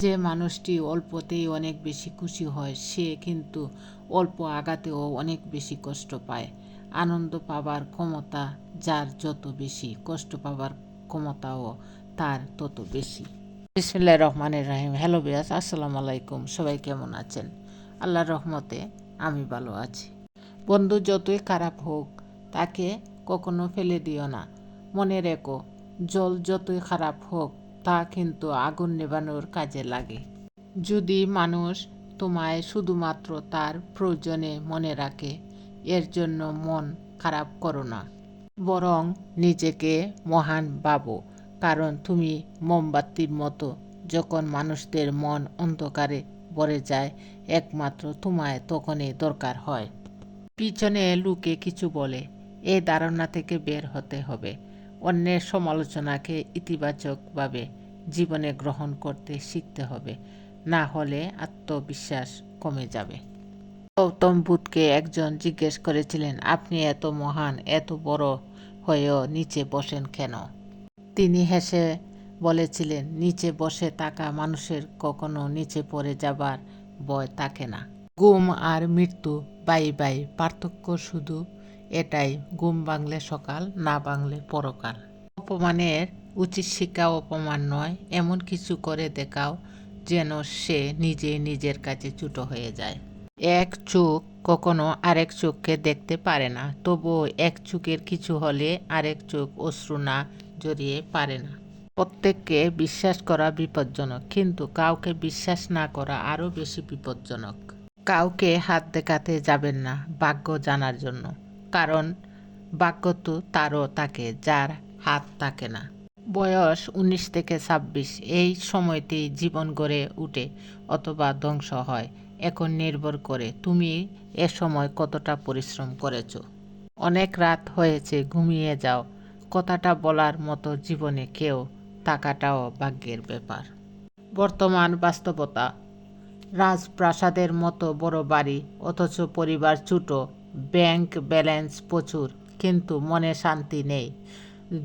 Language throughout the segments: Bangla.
যে মানুষটি অল্পতেই অনেক বেশি খুশি হয় সে কিন্তু অল্প আঘাতেও অনেক বেশি কষ্ট পায়। আনন্দ পাবার ক্ষমতা যার যত বেশি, কষ্ট পাবার ক্ষমতাও তার তত বেশি। বিসমিল্লাহির রহমানির রহিম। হ্যালো বিয়াস, আসসালামু আলাইকুম। সবাই কেমন আছেন? আল্লাহর রহমতে আমি ভালো আছি। বন্ধু যতই খারাপ হোক তাকে কখনো ফেলে দিও না। মনে রেখো, জল যতই খারাপ হোক তা কিন্তু আগুন নেভানোর কাজে লাগে। যদি মানুষ তোমায় শুধুমাত্র তার প্রয়োজনে মনে রাখে, এর জন্য মন খারাপ করো না, বরং নিজেকে মহান ভাবো। কারণ তুমি মোমবাতির মতো, যখন মানুষদের মন অন্ধকারে ভরে যায় একমাত্র তোমায় তখনই দরকার হয়। পিছনে লুকে কিছু বলে, এই ধারণা থেকে বের হতে হবে। অন্যের সমালোচনাকে ইতিবাচকভাবে জীবনে গ্রহণ করতে শিখতে হবে, না হলে আত্মবিশ্বাস কমে যাবে। গৌতম বুদ্ধকে একজন জিজ্ঞেস করেছিলেন, আপনি এত মহান, এত বড় হয়েও নিচে বসেন কেন? তিনি হেসে বলেছিলেন, নিচে বসে থাকা মানুষের কখনো নিচে পড়ে যাবার ভয় থাকে না। ঘুম আর মৃত্যু বাই বাই, পার্থক্য শুধু এটাই, ঘুম ভাঙলে সকাল, না ভাঙলে পরকাল। অপমানের উচিত শিক্ষা অপমান নয়, এমন কিছু করে দেখাও যেন সে নিজের কাছে ছোট হয়ে যায়। এক চোখ কখনো আরেক চোখকে দেখতে পারে না, তবুও এক চোখের কিছু হলে আরেক চোখ অশ্রু না জড়িয়ে পারে না। প্রত্যেককে বিশ্বাস করা বিপজ্জনক, কিন্তু কাউকে বিশ্বাস না করা আরও বেশি বিপজ্জনক। কাউকে হাত দেখাতে যাবেন না ভাগ্য জানার জন্য, কারণ ভাগ্য তো তারও থাকে যার হাত থাকে না। বয়স 19 থেকে 26, এই সময়তেই জীবন গড়ে উঠে অথবা ধ্বংস হয়। এখন নির্ভর করে তুমি এ সময় কতটা পরিশ্রম করেছ। অনেক রাত হয়েছে, ঘুমিয়ে যাও। কথাটা বলার মতো জীবনে কেউ থাকাটাও ভাগ্যের ব্যাপার। বর্তমান বাস্তবতা, রাজপ্রাসাদের মতো বড় বাড়ি অথচ পরিবার ছোট, ব্যাংক ব্যালেন্স প্রচুর কিন্তু মনে শান্তি নেই,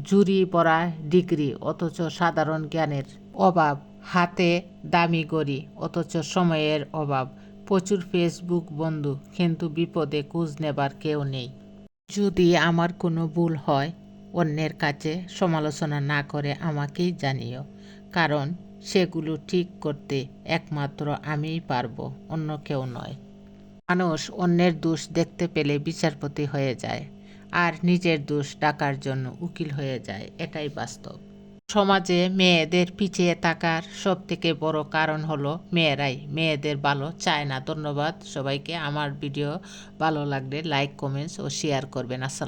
জুরি পড়া ডিগ্রি অথচ সাধারণ জ্ঞানের অভাব, হাতে দামি ঘড়ি অথচ সময়ের অভাব, প্রচুর ফেসবুক বন্ধু কিন্তু বিপদে খোঁজ নেবার কেউ নেই। যদি আমার কোনো ভুল হয়, অন্যের কাছে সমালোচনা না করে আমাকেই জানিও, কারণ সেগুলো ঠিক করতে একমাত্র আমিই পারবো, অন্য কেউ নয়। মানুষ অন্যের দোষ দেখতে পেলে বিচারপতি হয়ে যায়, আর নিজের দোষ ঢাকার জন্য উকিল হয়ে যায়, এটাই বাস্তব। সমাজে মেয়েদের পিছিয়ে থাকার সবথেকে বড় কারণ হলো মেয়েরাই মেয়েদের ভালো চায় না। ধন্যবাদ সবাইকে। আমার ভিডিও ভালো লাগলে লাইক, কমেন্টস ও শেয়ার করবেন। আসসালাম।